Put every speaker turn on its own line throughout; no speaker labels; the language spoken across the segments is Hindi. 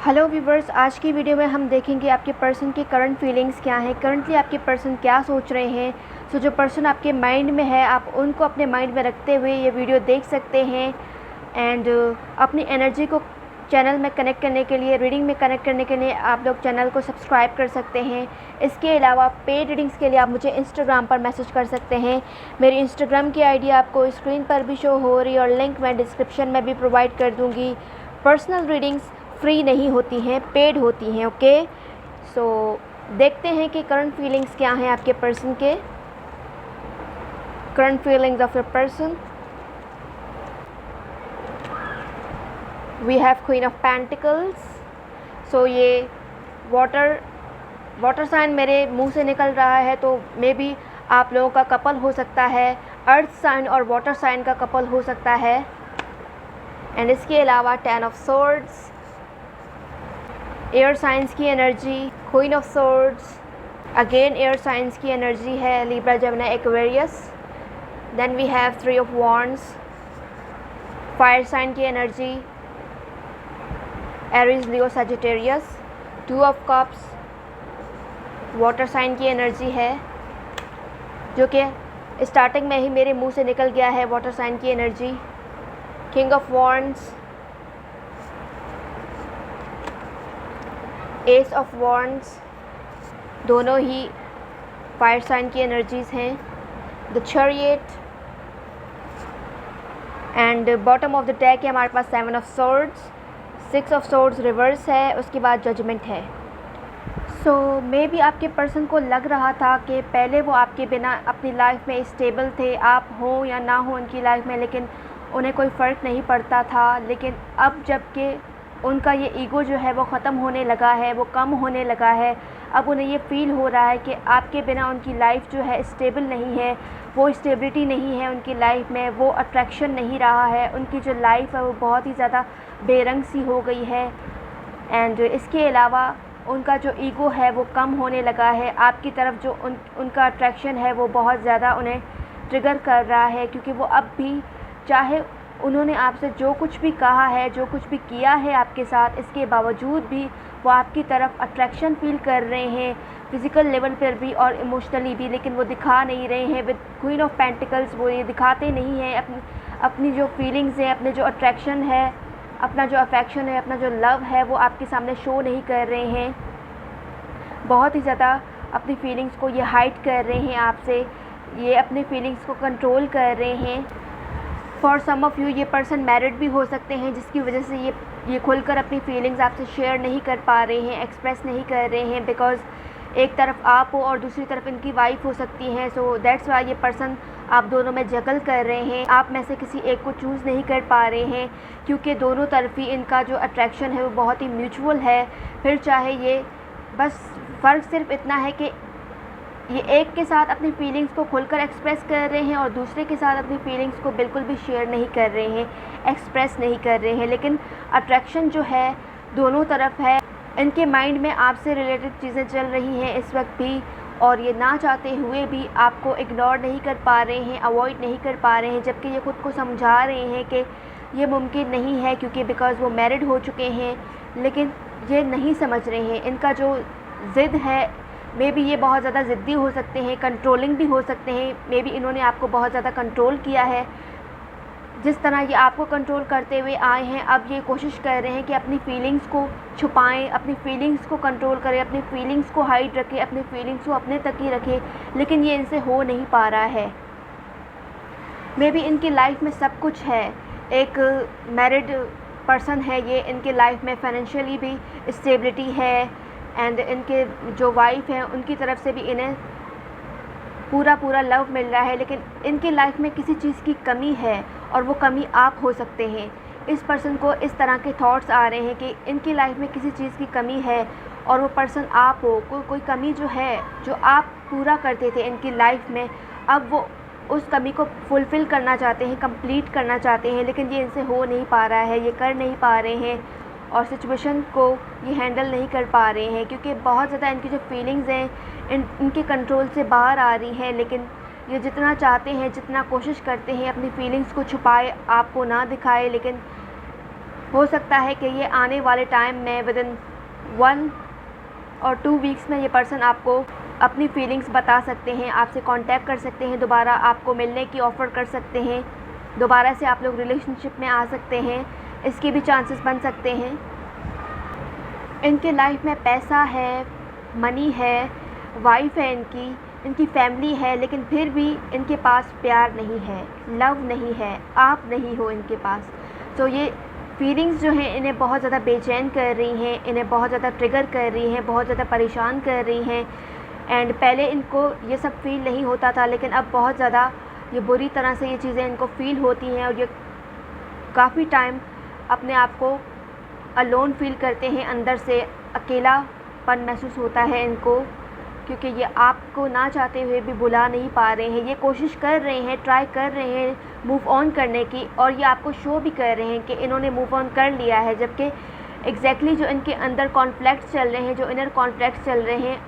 हेलो व्यूवर्स, आज की वीडियो में हम देखेंगे आपके पर्सन की करंट फीलिंग्स क्या हैं। करंटली आपके पर्सन क्या सोच रहे हैं। सो जो पर्सन आपके माइंड में है, आप उनको अपने माइंड में रखते हुए ये वीडियो देख सकते हैं। एंड अपनी एनर्जी को चैनल में कनेक्ट करने के लिए, रीडिंग में कनेक्ट करने के लिए आप लोग चैनल को सब्सक्राइब कर सकते हैं। इसके अलावा पेड रीडिंग्स के लिए आप मुझे इंस्टाग्राम पर मैसेज कर सकते हैं। मेरी इंस्टाग्राम की आईडी आपको स्क्रीन पर भी शो हो रही है और लिंक मैं डिस्क्रिप्शन में भी प्रोवाइड कर दूँगी। पर्सनल रीडिंग्स फ्री नहीं होती हैं, पेड होती हैं। ओके, सो देखते हैं कि करंट फीलिंग्स क्या हैं आपके पर्सन के। Current feelings of your person. We have queen of pentacles. So ये वाटर साइन मेरे मुंह से निकल रहा है, तो मे बी आप लोगों का कपल हो सकता है। अर्थ साइन और वाटर साइन का कपल हो सकता है। एंड इसके अलावा 10 ऑफ सोर्ड्स, एयर साइंस की energy, queen of swords, again air signs की एनर्जी है, Libra, Gemini, Aquarius. Then we have 3 of wands, fire sign की energy, Aries, Leo, Sagittarius. 2 of cups, water sign की एनर्जी है, जो कि स्टार्टिंग में ही मेरे मुंह से निकल गया है, वाटर साइन की energy. King of wands, S of wands, दोनों ही फायर साइन की एनर्जीज़ हैं। The chariot and bottom of the deck है हमारे पास 7 of swords, 6 of swords reverse है, उसके बाद जजमेंट है। सो मे बी आपके पर्सन को लग रहा था कि पहले वो आपके बिना अपनी लाइफ में स्टेबल थे, आप हो या ना हो उनकी लाइफ में, लेकिन उन्हें कोई फ़र्क नहीं पड़ता था। लेकिन अब जबकि उनका ये ईगो जो है वो ख़त्म होने लगा है, वो कम होने लगा है, अब उन्हें ये फ़ील हो रहा है कि आपके बिना उनकी लाइफ जो है स्टेबल नहीं है, वो स्टेबिलिटी नहीं है उनकी लाइफ में, वो अट्रैक्शन नहीं रहा है, उनकी जो लाइफ है वो बहुत ही ज़्यादा बेरंग सी हो गई है। एंड इसके अलावा उनका जो ईगो है वो कम होने लगा है, आपकी तरफ जो उनका अट्रैक्शन है वो बहुत ज़्यादा उन्हें ट्रिगर कर रहा है, क्योंकि वो अब भी, चाहे उन्होंने आपसे जो कुछ भी कहा है, जो कुछ भी किया है आपके साथ, इसके बावजूद भी वो आपकी तरफ अट्रैक्शन फ़ील कर रहे हैं, फ़िज़िकल लेवल पर भी और इमोशनली भी, लेकिन वो दिखा नहीं रहे हैं। विद क्वीन ऑफ पेंटिकल्स वो ये दिखाते नहीं हैं अपनी जो फीलिंग्स हैं, अपने जो अट्रैक्शन है, अपना जो अफेक्शन है, अपना जो लव है, वो आपके सामने शो नहीं कर रहे हैं। बहुत ही ज़्यादा अपनी फीलिंग्स को ये हाइड कर रहे हैं आपसे, ये अपनी फीलिंग्स को कंट्रोल कर रहे हैं। फॉर सम ऑफ़ यू ये पर्सन मैरिड भी हो सकते हैं, जिसकी वजह से ये खुलकर अपनी फीलिंग्स आपसे शेयर नहीं कर पा रहे हैं, एक्सप्रेस नहीं कर रहे हैं, बिकॉज़ एक तरफ आप हो और दूसरी तरफ इनकी वाइफ हो सकती हैं। सो दैट्स वाई ये पर्सन आप दोनों में जगल कर रहे हैं, आप में से किसी एक को चूज़ नहीं कर पा रहे हैं, क्योंकि दोनों तरफ ही इनका जो अट्रैक्शन है वो बहुत ही म्यूचुअल है। फिर चाहे ये, बस फ़र्क सिर्फ इतना है कि ये एक के साथ अपनी फीलिंग्स को खुलकर एक्सप्रेस कर रहे हैं और दूसरे के साथ अपनी फीलिंग्स को बिल्कुल भी शेयर नहीं कर रहे हैं, एक्सप्रेस नहीं कर रहे हैं, लेकिन अट्रैक्शन जो है दोनों तरफ है। इनके माइंड में आपसे रिलेटेड चीज़ें चल रही हैं इस वक्त भी, और ये ना चाहते हुए भी आपको इग्नोर नहीं कर पा रहे हैं, अवॉइड नहीं कर पा रहे हैं, जबकि ये खुद को समझा रहे हैं कि ये मुमकिन नहीं है, क्योंकि बिकॉज़ वो मैरिड हो चुके हैं, लेकिन ये नहीं समझ रहे हैं। इनका जो ज़िद है, मे बी ये बहुत ज़्यादा ज़िद्दी हो सकते हैं, कंट्रोलिंग भी हो सकते हैं, मे बी इन्होंने आपको बहुत ज़्यादा कंट्रोल किया है। जिस तरह ये आपको कंट्रोल करते हुए आए हैं, अब ये कोशिश कर रहे हैं कि अपनी फीलिंग्स को छुपाएं, अपनी फीलिंग्स को कंट्रोल करें, अपनी फीलिंग्स को हाइड रखें, अपनी फीलिंग्स को अपने तक ही रखें, लेकिन ये इनसे हो नहीं पा रहा है। मे बी इनकी लाइफ में सब कुछ है, एक मैरिड पर्सन है ये, इनके लाइफ में फाइनेंशियली भी स्टेबिलिटी है, एंड इनके जो वाइफ हैं उनकी तरफ से भी इन्हें पूरा लव मिल रहा है, लेकिन इनकी लाइफ में किसी चीज़ की कमी है, और वो कमी आप हो सकते हैं। इस पर्सन को इस तरह के थॉट्स आ रहे हैं कि इनकी लाइफ में किसी चीज़ की कमी है, और वो पर्सन आप हो। कोई कमी जो है, जो आप पूरा करते थे इनकी लाइफ में, अब वो उस कमी को फुलफ़िल करना चाहते हैं, कंप्लीट करना चाहते हैं, लेकिन ये इनसे हो नहीं पा रहा है, ये कर नहीं पा रहे हैं, और सिचुएशन को ये हैंडल नहीं कर पा रहे हैं, क्योंकि बहुत ज़्यादा इनकी जो फीलिंग्स हैं इनके कंट्रोल से बाहर आ रही हैं। लेकिन ये जितना चाहते हैं, जितना कोशिश करते हैं अपनी फीलिंग्स को छुपाए, आपको ना दिखाए, लेकिन हो सकता है कि ये आने वाले टाइम में विदिन 1 और 2 वीक्स में ये पर्सन आपको अपनी फीलिंग्स बता सकते हैं, आपसे कांटेक्ट कर सकते हैं, दोबारा आपको मिलने की ऑफ़र कर सकते हैं, दोबारा से आप लोग रिलेशनशिप में आ सकते हैं, इसके भी चांसेस बन सकते हैं। इनके लाइफ में पैसा है, मनी है, वाइफ है इनकी फैमिली है, लेकिन फिर भी इनके पास प्यार नहीं है, लव नहीं है, आप नहीं हो इनके पास। तो ये फीलिंग्स जो हैं इन्हें बहुत ज़्यादा बेचैन कर रही हैं, इन्हें बहुत ज़्यादा ट्रिगर कर रही हैं, बहुत ज़्यादा परेशान कर रही हैं। एंड पहले इनको ये सब फील नहीं होता था, लेकिन अब बहुत ज़्यादा ये बुरी तरह से ये चीज़ें इनको फ़ील होती हैं और ये काफ़ी टाइम अपने आप को अलोन फील करते हैं, अंदर से अकेलापन महसूस होता है इनको, क्योंकि ये आपको ना चाहते हुए भी बुला नहीं पा रहे हैं। ये कोशिश कर रहे हैं, ट्राई कर रहे हैं मूव ऑन करने की, और ये आपको शो भी कर रहे हैं कि इन्होंने मूव ऑन कर लिया है, जबकि एग्जैक्टली जो इनके अंदर कॉन्फ्लिक्ट्स चल रहे हैं, जो इनर कॉन्फ्लिक्ट्स चल रहे हैं,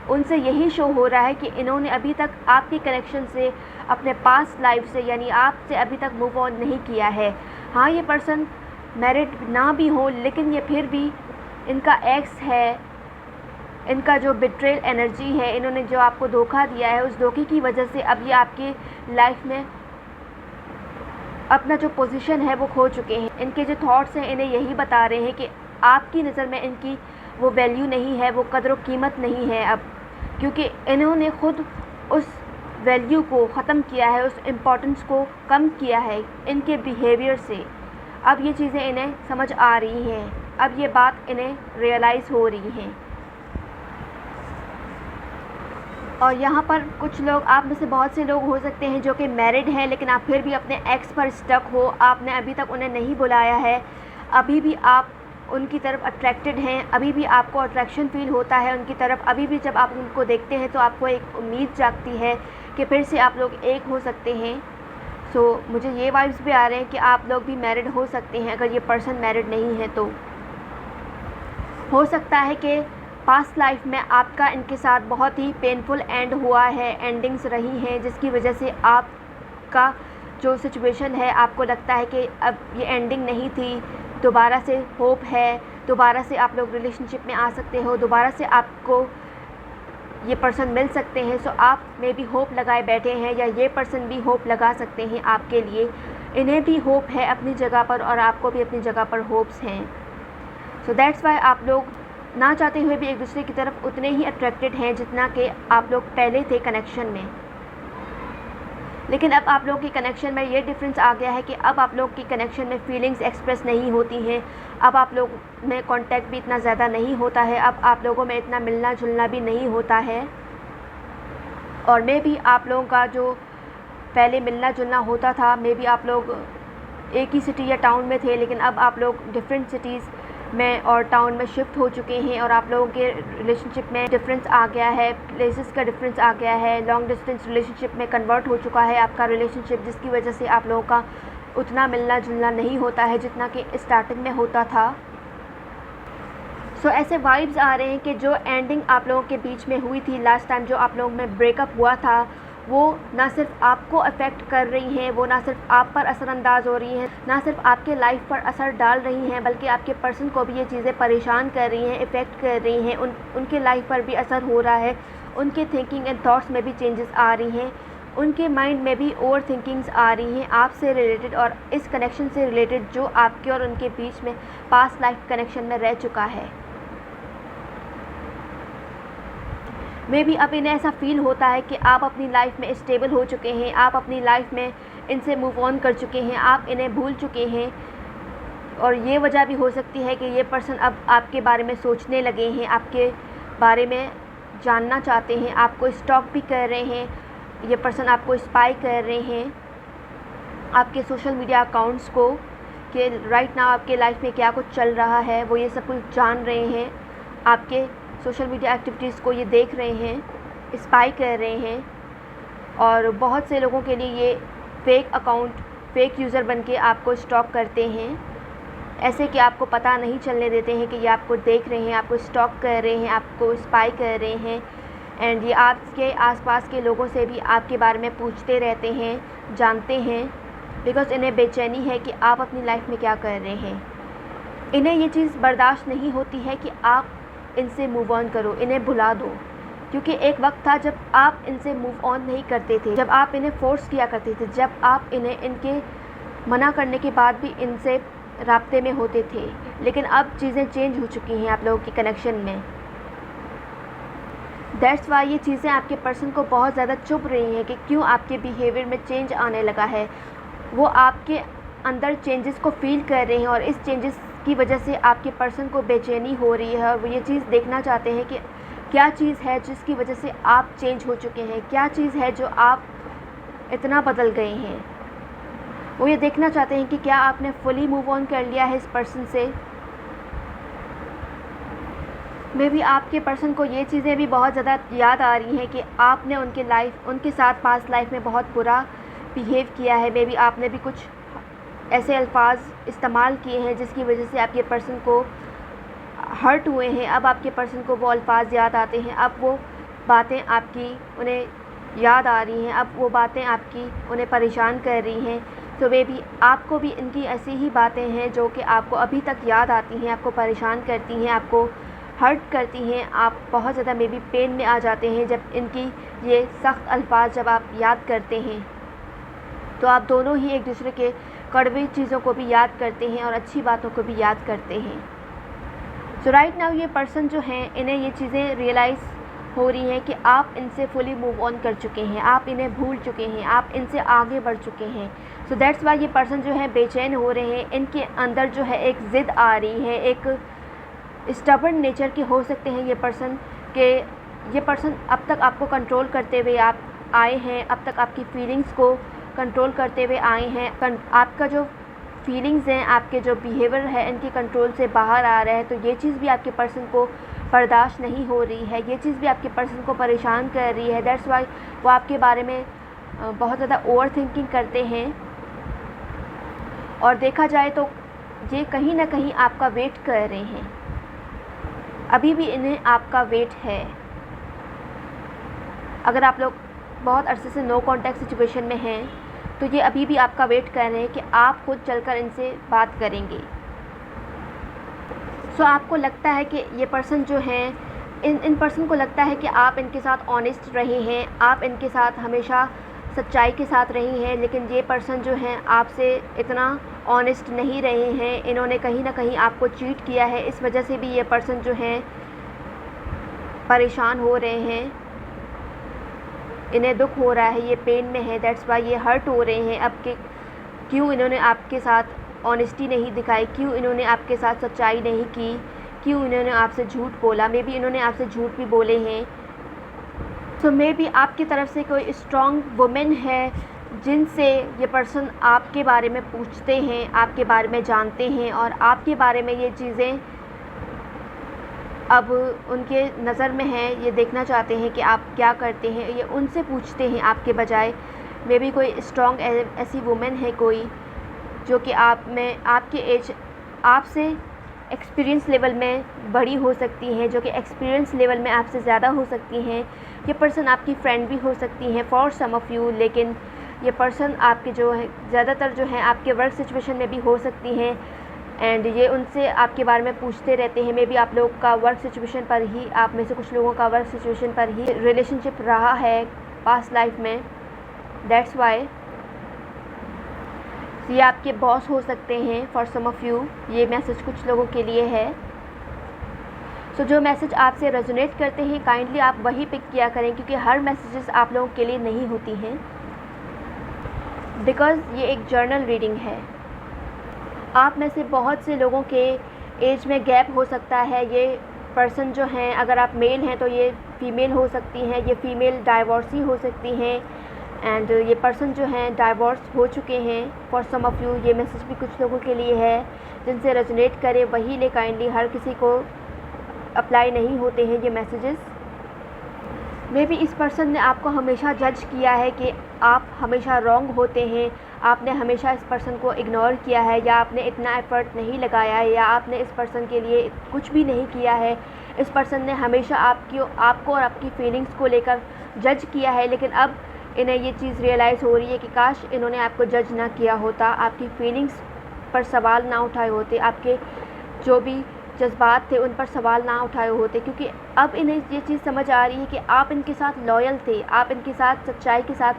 उनसे यही शो हो रहा है कि इन्होंने अभी तक आपके कनेक्शन से, अपने पास्ट लाइफ से, यानी आपसे अभी तक मूव ऑन नहीं किया है। हाँ, ये पर्सन मैरिड ना भी हो, लेकिन ये फिर भी इनका एक्स है, इनका जो बिट्रेल एनर्जी है, इन्होंने जो आपको धोखा दिया है, उस धोखे की वजह से अब ये आपकी लाइफ में अपना जो पोजीशन है वो खो चुके हैं। इनके जो थॉट्स हैं इन्हें यही बता रहे हैं कि आपकी नज़र में इनकी वो वैल्यू नहीं है, वो कदर व कीमत नहीं है अब, क्योंकि इन्होंने ख़ुद उस वैल्यू को ख़त्म किया है, उस इम्पोर्टेंस को कम किया है इनके बिहेवियर से। अब ये चीज़ें इन्हें समझ आ रही हैं, अब ये बात इन्हें रियलाइज़ हो रही हैं। और यहाँ पर कुछ लोग, आप में से बहुत से लोग हो सकते हैं जो कि मैरिड हैं, लेकिन आप फिर भी अपने एक्स पर स्टक हो, आपने अभी तक उन्हें नहीं बुलाया है, अभी भी आप उनकी तरफ अट्रैक्टेड हैं, अभी भी आपको अट्रैक्शन फ़ील होता है उनकी तरफ, अभी भी जब आप उनको देखते हैं तो आपको एक उम्मीद जागती है कि फिर से आप लोग एक हो सकते हैं। सो मुझे ये वाइब्स भी आ रहे हैं कि आप लोग भी मैरिड हो सकते हैं, अगर ये पर्सन मैरिड नहीं है तो। हो सकता है कि पास्ट लाइफ में आपका इनके साथ बहुत ही पेनफुल एंड हुआ है, एंडिंग्स रही हैं, जिसकी वजह से आपका जो सिचुएशन है, आपको लगता है कि अब ये एंडिंग नहीं थी, दोबारा से होप है, दोबारा से आप लोग रिलेशनशिप में आ सकते हो, दोबारा से आपको ये पर्सन मिल सकते हैं। सो आप में भी होप लगाए बैठे हैं, या ये पर्सन भी होप लगा सकते हैं आपके लिए, इन्हें भी होप है अपनी जगह पर और आपको भी अपनी जगह पर होप्स हैं। सो दैट्स वाई आप लोग ना चाहते हुए भी एक दूसरे की तरफ उतने ही अट्रैक्टेड हैं जितना कि आप लोग पहले थे कनेक्शन में। लेकिन अब आप लोग के कनेक्शन में ये डिफरेंस आ गया है कि अब आप लोग की कनेक्शन में फीलिंग्स एक्सप्रेस नहीं होती हैं, अब आप लोग में कांटेक्ट भी इतना ज़्यादा नहीं होता है, अब आप लोगों में इतना मिलना जुलना भी नहीं होता है। और मे भी आप लोगों का जो पहले मिलना जुलना होता था, मे भी आप लोग एक ही सिटी या टाउन में थे, लेकिन अब आप लोग डिफरेंट सिटीज़ में और टाउन में शिफ्ट हो चुके हैं, और आप लोगों के रिलेशनशिप में डिफरेंस आ गया है, प्लेसेस का डिफरेंस आ गया है, लॉन्ग डिस्टेंस रिलेशनशिप में कन्वर्ट हो चुका है आपका रिलेशनशिप, जिसकी वजह से आप लोगों का उतना मिलना जुलना नहीं होता है जितना कि स्टार्टिंग में होता था। सो ऐसे वाइब्स आ रहे हैं कि जो एंडिंग आप लोगों के बीच में हुई थी लास्ट टाइम, जो आप लोगों में ब्रेकअप हुआ था, वो ना सिर्फ आपको अफेक्ट कर रही हैं, वो ना सिर्फ आप पर असरअंदाज हो रही हैं, ना सिर्फ आपके लाइफ पर असर डाल रही हैं, बल्कि आपके पर्सन को भी ये चीज़ें परेशान कर रही हैं, इफ़ेक्ट कर रही हैं, उनके लाइफ पर भी असर हो रहा है, उनके थिंकिंग एंड थॉट्स में भी चेंजेस आ रही हैं, उनके माइंड में भी ओवर थिंकिंग्स आ रही हैं आपसे रिलेटेड और इस कनेक्शन से रिलेटेड जो आपके और उनके बीच में पास्ट लाइफ कनेक्शन में रह चुका है। मे भी अब इन्हें ऐसा फ़ील होता है कि आप अपनी लाइफ में स्टेबल हो चुके हैं, आप अपनी लाइफ में इनसे मूव ऑन कर चुके हैं, आप इन्हें भूल चुके हैं। और ये वजह भी हो सकती है कि ये पर्सन अब आपके बारे में सोचने लगे हैं, आपके बारे में जानना चाहते हैं, आपको स्टॉक भी कर रहे हैं, ये पर्सन आपको स्पाई कर रहे हैं, आपके सोशल मीडिया अकाउंट्स को, कि राइट नाउ आपके लाइफ में क्या कुछ चल रहा है, वो ये सब कुछ जान रहे हैं, आपके सोशल मीडिया एक्टिविटीज़ को ये देख रहे हैं, स्पाई कर रहे हैं। और बहुत से लोगों के लिए ये फेक अकाउंट, फेक यूज़र बन के आपको स्टॉक करते हैं, ऐसे कि आपको पता नहीं चलने देते हैं कि ये आपको देख रहे हैं, आपको स्टॉक कर रहे हैं, आपको स्पाई कर रहे हैं। एंड ये आपके आसपास के लोगों से भी आपके बारे में पूछते रहते हैं, जानते हैं, बिकॉज़ इन्हें बेचैनी है कि आप अपनी लाइफ में क्या कर रहे हैं। इन्हें ये चीज़ बर्दाश्त नहीं होती है कि आप इनसे मूव ऑन करो, इन्हें भुला दो, क्योंकि एक वक्त था जब आप इनसे मूव ऑन नहीं करते थे, जब आप इन्हें फ़ोर्स किया करते थे, जब आप इन्हें इनके मना करने के बाद भी इनसे राब्ते में होते थे। लेकिन अब चीज़ें चेंज हो चुकी हैं आप लोगों की कनेक्शन में। दैट्स वाई ये चीज़ें आपके पर्सन को बहुत ज़्यादा चुभ रही हैं कि क्यों आपके बिहेवियर में चेंज आने लगा है। वो आपके अंदर चेंजेस को फील कर रहे हैं और इस चेंजेस की वजह से आपके पर्सन को बेचैनी हो रही है और वो ये चीज़ देखना चाहते हैं कि क्या चीज़ है जिसकी वजह से आप चेंज हो चुके हैं, क्या चीज़ है जो आप इतना बदल गए हैं। वो ये देखना चाहते हैं कि क्या आपने फुली मूव ऑन कर लिया है इस पर्सन से। मे बी आपके पर्सन को ये चीज़ें भी बहुत ज़्यादा याद आ रही हैं कि आपने उनके साथ पास्ट लाइफ में बहुत बुरा बिहेव किया है। मे बी आपने भी कुछ ऐसे अल्फाज इस्तेमाल किए हैं जिसकी वजह से आपके पर्सन को हर्ट हुए हैं। अब आपके पर्सन को वो अल्फाज याद आते हैं, अब वो बातें आपकी उन्हें याद आ रही हैं, अब वो बातें आपकी उन्हें परेशान कर रही हैं। तो वे भी आपको भी इनकी ऐसी ही बातें हैं जो कि आपको अभी तक याद आती हैं, आपको परेशान करती हैं, आपको हर्ट करती हैं। आप बहुत ज़्यादा मे बी पेन में आ जाते हैं जब इनकी ये सख्त अल्फाज जब आप याद करते हैं। तो आप दोनों ही एक दूसरे के कड़वी चीज़ों को भी याद करते हैं और अच्छी बातों को भी याद करते हैं। सो राइट नाउ ये पर्सन जो हैं इन्हें ये चीज़ें रियलाइज़ हो रही हैं कि आप इनसे फुली मूव ऑन कर चुके हैं, आप इन्हें भूल चुके हैं, आप इनसे आगे बढ़ चुके हैं। सो दैट्स वाई ये पर्सन जो है बेचैन हो रहे हैं। इनके अंदर जो है एक ज़िद आ रही है, एक स्टबर्न नेचर के हो सकते हैं ये पर्सन के ये पर्सन अब तक आपको कंट्रोल करते हुए आप आए हैं, अब तक आपकी फीलिंग्स को कंट्रोल करते हुए आए हैं। आपका जो फीलिंग्स हैं, आपके जो बिहेवियर है इनके कंट्रोल से बाहर आ रहा है। तो ये चीज़ भी आपके पर्सन को बर्दाश्त नहीं हो रही है, ये चीज़ भी आपके पर्सन को परेशान कर रही है। दैट्स वाई वो आपके बारे में बहुत ज़्यादा ओवर थिंकिंग करते हैं। और देखा जाए तो ये कहीं ना कहीं आपका वेट कर रहे हैं, अभी भी इन्हें आपका वेट है। अगर आप लोग बहुत अरसे से नो कॉन्टैक्ट सिचुएशन में हैं तो ये अभी भी आपका वेट कर रहे हैं कि आप खुद चलकर इनसे बात करेंगे। सो आपको लगता है कि ये पर्सन जो हैं इन पर्सन को लगता है कि आप इनके साथ ऑनेस्ट रहे हैं, आप इनके साथ हमेशा सच्चाई के साथ रही हैं। लेकिन ये पर्सन जो हैं आपसे इतना ऑनेस्ट नहीं रहे हैं, इन्होंने कहीं ना कहीं आपको चीट किया है। इस वजह से भी ये पर्सन जो हैं परेशान हो रहे हैं, इन्हें दुख हो रहा है, ये पेन में है। दैट्स वाई ये हर्ट हो रहे हैं। अब कि क्यों इन्होंने आपके साथ ऑनेस्टी नहीं दिखाई, क्यों इन्होंने आपके साथ सच्चाई नहीं की, क्यों इन्होंने आपसे झूठ बोला। मे बी इन्होंने आपसे झूठ भी बोले हैं। सो मे बी आपकी तरफ से कोई स्ट्रॉन्ग वुमेन है जिनसे ये पर्सन आपके बारे में पूछते हैं, आपके बारे में जानते हैं और आपके बारे में ये चीज़ें अब उनके नज़र में है। ये देखना चाहते हैं कि आप क्या करते हैं, ये उनसे पूछते हैं आपके बजाय। मे बी कोई स्ट्रॉन्ग ऐसी वुमेन है कोई जो कि आप में आपके एज आपसे एक्सपीरियंस लेवल में बड़ी हो सकती हैं, जो कि एक्सपीरियंस लेवल में आपसे ज़्यादा हो सकती हैं। ये पर्सन आपकी फ्रेंड भी हो सकती हैं फॉर सम ऑफ़ यू। लेकिन ये पर्सन आपके जो है ज़्यादातर जो हैं आपके वर्क सिचुएशन में भी हो सकती हैं एंड ये उनसे आपके बारे में पूछते रहते हैं। मे बी आप लोग का वर्क सिचुएशन पर ही, आप में से कुछ लोगों का वर्क सिचुएशन पर ही रिलेशनशिप रहा है पास्ट लाइफ में। दैट्स वाई ये आपके बॉस हो सकते हैं फॉर सम ऑफ़ यू। ये मैसेज कुछ लोगों के लिए है। सो जो मैसेज आपसे रेजोनेट करते हैं काइंडली आप वही पिक किया करें, क्योंकि हर मैसेजेस आप लोगों के लिए नहीं होती हैं, बिकॉज़ ये एक जर्नल रीडिंग है। आप में से बहुत से लोगों के एज में गैप हो सकता है। ये पर्सन जो हैं, अगर आप मेल हैं तो ये फ़ीमेल हो सकती हैं, ये फ़ीमेल डाइवोर्सी हो सकती हैं एंड ये पर्सन जो हैं डाइवोर्स हो चुके हैं फॉर सम ऑफ़ यू। ये मैसेज भी कुछ लोगों के लिए है, जिनसे रेजोनेट करे वही ले काइंडली, हर किसी को अप्लाई नहीं होते हैं ये मैसेजेस। मे बी इस पर्सन ने आपको हमेशा जज किया है कि आप हमेशा रॉन्ग होते हैं, आपने हमेशा इस पर्सन को इग्नोर किया है, या आपने इतना एफ़र्ट नहीं लगाया है, या आपने इस पर्सन के लिए कुछ भी नहीं किया है। इस पर्सन ने हमेशा आपको और आपकी फीलिंग्स को लेकर जज किया है। लेकिन अब इन्हें ये चीज़ रियलाइज़ हो रही है कि काश इन्होंने आपको जज ना किया होता, आपकी फीलिंग्स पर सवाल ना उठाए होते, आपके जो भी जज्बात थे उन पर सवाल ना उठाए होते, क्योंकि अब इन्हें ये चीज़ समझ आ रही है कि आप इनके साथ लॉयल थे, आप इनके साथ सच्चाई के साथ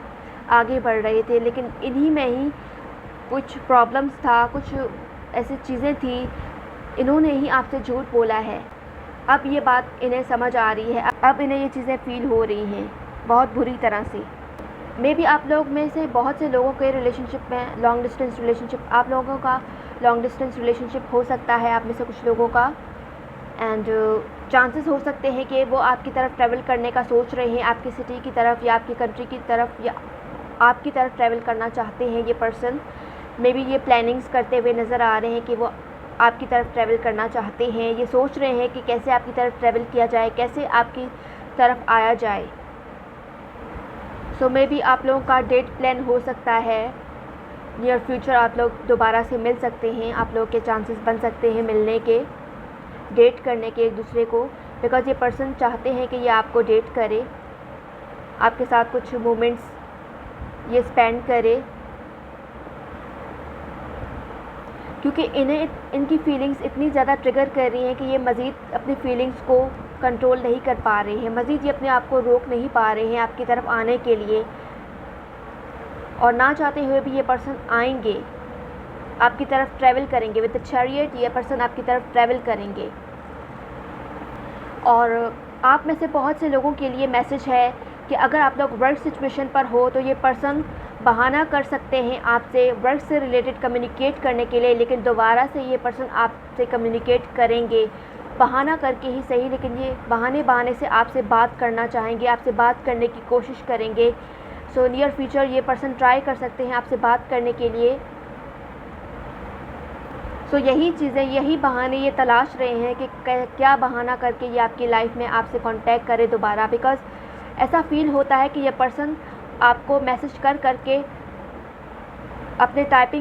आगे बढ़ रहे थे, लेकिन इन्हीं में ही कुछ प्रॉब्लम्स था, कुछ ऐसी चीज़ें थी, इन्होंने ही आपसे झूठ बोला है। अब ये बात इन्हें समझ आ रही है, अब इन्हें ये चीज़ें फ़ील हो रही हैं बहुत बुरी तरह से। मे बी आप लोग में से बहुत से लोगों के रिलेशनशिप में लॉन्ग डिस्टेंस रिलेशनशिप, आप लोगों का लॉन्ग डिस्टेंस रिलेशनशिप हो सकता है, आप में से कुछ लोगों का, एंड चांसेस हो सकते हैं कि वो आपकी तरफ ट्रैवल करने का सोच रहे हैं, आपकी सिटी की तरफ या आपकी कंट्री की तरफ या आपकी तरफ ट्रैवल करना चाहते हैं। ये पर्सन मे बी ये प्लानिंग्स करते हुए नज़र आ रहे हैं कि वो आपकी तरफ ट्रैवल करना चाहते हैं, ये सोच रहे हैं कि कैसे आपकी तरफ ट्रैवल किया जाए, कैसे आपकी तरफ आया जाए। सो मे बी आप लोगों का डेट प्लान हो सकता है, नियर फ्यूचर आप लोग दोबारा से मिल सकते हैं, आप लोग के चांसेस बन सकते हैं मिलने के, डेट करने के एक दूसरे को, बिकॉज़ ये पर्सन चाहते हैं कि ये आपको डेट करे, आपके साथ कुछ मोमेंट्स ये स्पेंड करे, क्योंकि इन्हें इनकी फ़ीलिंग्स इतनी ज़्यादा ट्रिगर कर रही हैं कि ये मज़ीद अपनी फ़ीलिंग्स को कंट्रोल नहीं कर पा रहे हैं, मज़ीद ये अपने आप को रोक नहीं पा रहे हैं आपकी तरफ आने के लिए, और ना चाहते हुए भी ये पर्सन आएंगे, आपकी तरफ ट्रैवल करेंगे विद द चैरियट, ये पर्सन आपकी तरफ ट्रैवल करेंगे। और आप में से बहुत से लोगों के लिए मैसेज है कि अगर आप लोग वर्क सिचुएशन पर हो तो ये पर्सन बहाना कर सकते हैं आपसे वर्क से रिलेटेड कम्युनिकेट करने के लिए, लेकिन दोबारा से ये पर्सन आपसे कम्युनिकेट करेंगे, बहाना करके ही सही, लेकिन ये बहाने से आपसे बात करना चाहेंगे, आपसे बात करने की कोशिश करेंगे। सो नियर फ्यूचर ये पर्सन ट्राई कर सकते हैं आपसे बात करने के लिए। सो यही चीज़ें, यही बहाने ये तलाश रहे हैं कि क्या बहाना करके ये आपकी लाइफ में आपसे कांटेक्ट करे दोबारा, बिकॉज़ ऐसा फ़ील होता है कि ये पर्सन आपको मैसेज कर करके अपने टाइप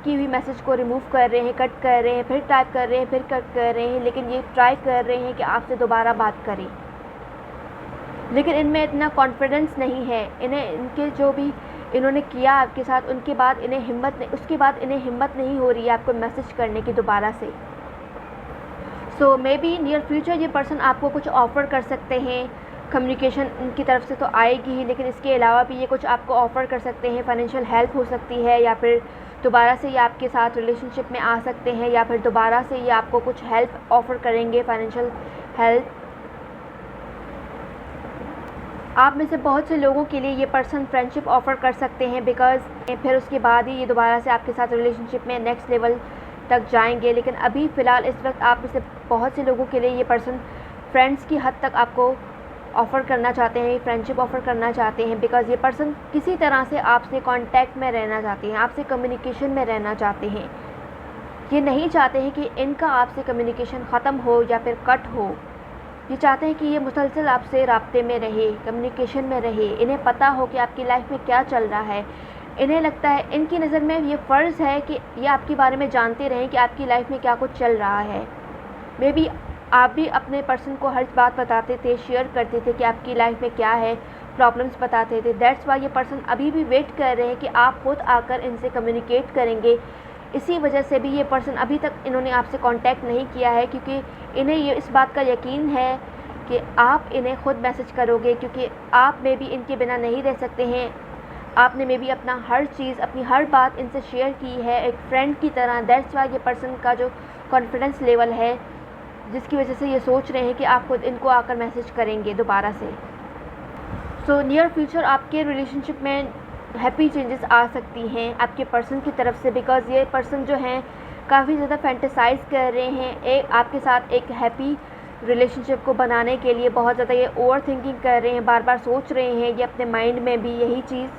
की हुई मैसेज को रिमूव कर रहे हैं, कट कर रहे हैं, फिर टाइप कर रहे हैं, फिर कट कर रहे हैं, लेकिन ये ट्राई कर रहे हैं कि आपसे दोबारा बात करें, लेकिन इनमें इतना कॉन्फिडेंस नहीं है। इन्हें इनके जो भी इन्होंने किया आपके साथ, उसके बाद इन्हें हिम्मत नहीं हो रही है आपको मैसेज करने की दोबारा से। सो मे बी नियर फ्यूचर ये पर्सन आपको कुछ ऑफ़र कर सकते हैं, कम्युनिकेशन इनकी तरफ से तो आएगी ही, लेकिन इसके अलावा भी ये कुछ आपको ऑफ़र कर सकते हैं, फाइनेंशियल हेल्प हो सकती है, या फिर दोबारा से ये आपके साथ रिलेशनशिप में आ सकते हैं, या फिर दोबारा से ये आपको कुछ हेल्प ऑफ़र करेंगे, फाइनेंशियल हेल्प। आप में से बहुत से लोगों के लिए ये पर्सन फ्रेंडशिप ऑफ़र कर सकते हैं, बिकॉज़ फिर उसके बाद ही ये दोबारा से आपके साथ रिलेशनशिप में नेक्स्ट लेवल तक जाएंगे। लेकिन अभी फ़िलहाल इस वक्त आप में से बहुत से लोगों के लिए ये पर्सन फ्रेंड्स की हद तक आपको ऑफ़र करना चाहते हैं, फ्रेंडशिप ऑफ़र करना चाहते हैं, बिकॉज़ ये पर्सन किसी तरह से आपसे कांटेक्ट में रहना चाहते हैं, आपसे कम्युनिकेशन में रहना चाहते हैं। ये नहीं चाहते हैं कि इनका आपसे कम्युनिकेशन ख़त्म हो या फिर कट हो, ये चाहते हैं कि ये मुसलसल आपसे राब्ते में रहे, कम्युनिकेशन में रहे, इन्हें पता हो कि आपकी लाइफ में क्या चल रहा है। इन्हें लगता है, इनकी नज़र में ये फ़र्ज़ है कि ये आपके बारे में जानते रहें कि आपकी लाइफ में क्या कुछ चल रहा है। मे बी आप भी अपने पर्सन को हर बात बताते थे, शेयर करते थे कि आपकी लाइफ में क्या है, प्रॉब्लम्स बताते थे। दैट्स वाई ये पर्सन अभी भी वेट कर रहे हैं कि आप खुद आकर इनसे कम्युनिकेट करेंगे। इसी वजह से भी ये पर्सन अभी तक इन्होंने आपसे कांटेक्ट नहीं किया है, क्योंकि इन्हें ये इस बात का यकीन है कि आप इन्हें खुद मैसेज करोगे, क्योंकि आप में भी इनके बिना नहीं रह सकते हैं। आपने में भी अपना हर चीज़, अपनी हर बात इनसे शेयर की है एक फ्रेंड की तरह। दैट्स वाई ये पर्सन का जो कॉन्फिडेंस लेवल है, जिसकी वजह से ये सोच रहे हैं कि आप खुद इनको आकर मैसेज करेंगे दोबारा से। सो नियर फ्यूचर आपके रिलेशनशिप में हैप्पी चेंजेस आ सकती हैं आपके पर्सन की तरफ से, बिकॉज़ ये पर्सन जो हैं काफ़ी ज़्यादा फैंटेसाइज़ कर रहे हैं आपके साथ एक हैप्पी रिलेशनशिप को बनाने के लिए। बहुत ज़्यादा ये ओवर थिंकिंग कर रहे हैं, बार बार सोच रहे हैं ये अपने माइंड में भी यही चीज़।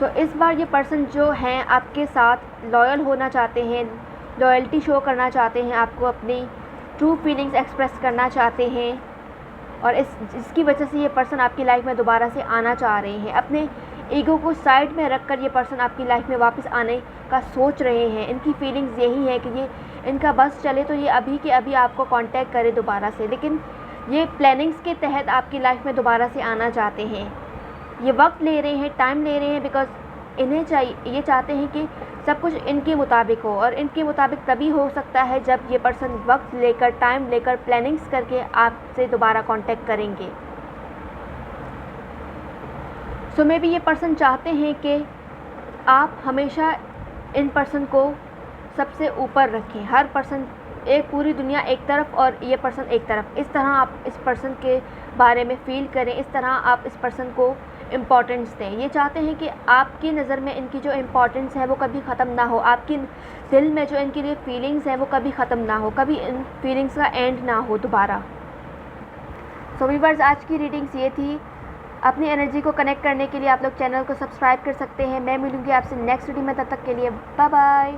सो इस बार ये पर्सन जो हैं आपके साथ लॉयल होना चाहते हैं, लॉयल्टी शो करना चाहते हैं, आपको अपनी ट्रू फीलिंग्स एक्सप्रेस करना चाहते हैं, और इसकी वजह से ये पर्सन आपकी लाइफ में दोबारा से आना चाह रहे हैं। अपने ईगो को साइड में रखकर ये पर्सन आपकी लाइफ में वापस आने का सोच रहे हैं। इनकी फीलिंग्स यही है कि ये इनका बस चले तो ये अभी के अभी आपको कांटेक्ट करे दोबारा से, लेकिन ये प्लानिंग्स के तहत आपकी लाइफ में दोबारा से आना चाहते हैं। ये वक्त ले रहे हैं, टाइम ले रहे हैं, बिकॉज़ इन्हें चाहिए, ये चाहते हैं कि सब कुछ इनके मुताबिक हो, और इनके मुताबिक तभी हो सकता है जब ये पर्सन वक्त लेकर, टाइम लेकर, प्लानिंग्स करके आपसे दोबारा कांटेक्ट करेंगे। सो मे बी ये पर्सन चाहते हैं कि आप हमेशा इन पर्सन को सबसे ऊपर रखें। हर पर्सन, एक पूरी दुनिया एक तरफ और ये पर्सन एक तरफ, इस तरह आप इस पर्सन के बारे में फ़ील करें, इस तरह आप इस पर्सन को इम्पोर्टेंस दें। ये चाहते हैं कि आपकी नज़र में इनकी जो इम्पोर्टेंस है वो कभी ख़त्म ना हो, आपकी दिल में जो इनके लिए फ़ीलिंग्स हैं वो कभी ख़त्म ना हो, कभी इन फीलिंग्स का एंड ना हो दोबारा। सो व्यूअर्स, आज की रीडिंग्स ये थी। अपनी एनर्जी को कनेक्ट करने के लिए आप लोग चैनल को सब्सक्राइब कर सकते हैं। मैं मिलूँगी आपसे नेक्स्ट वीडियो में, तब तक के लिए बाय बाय।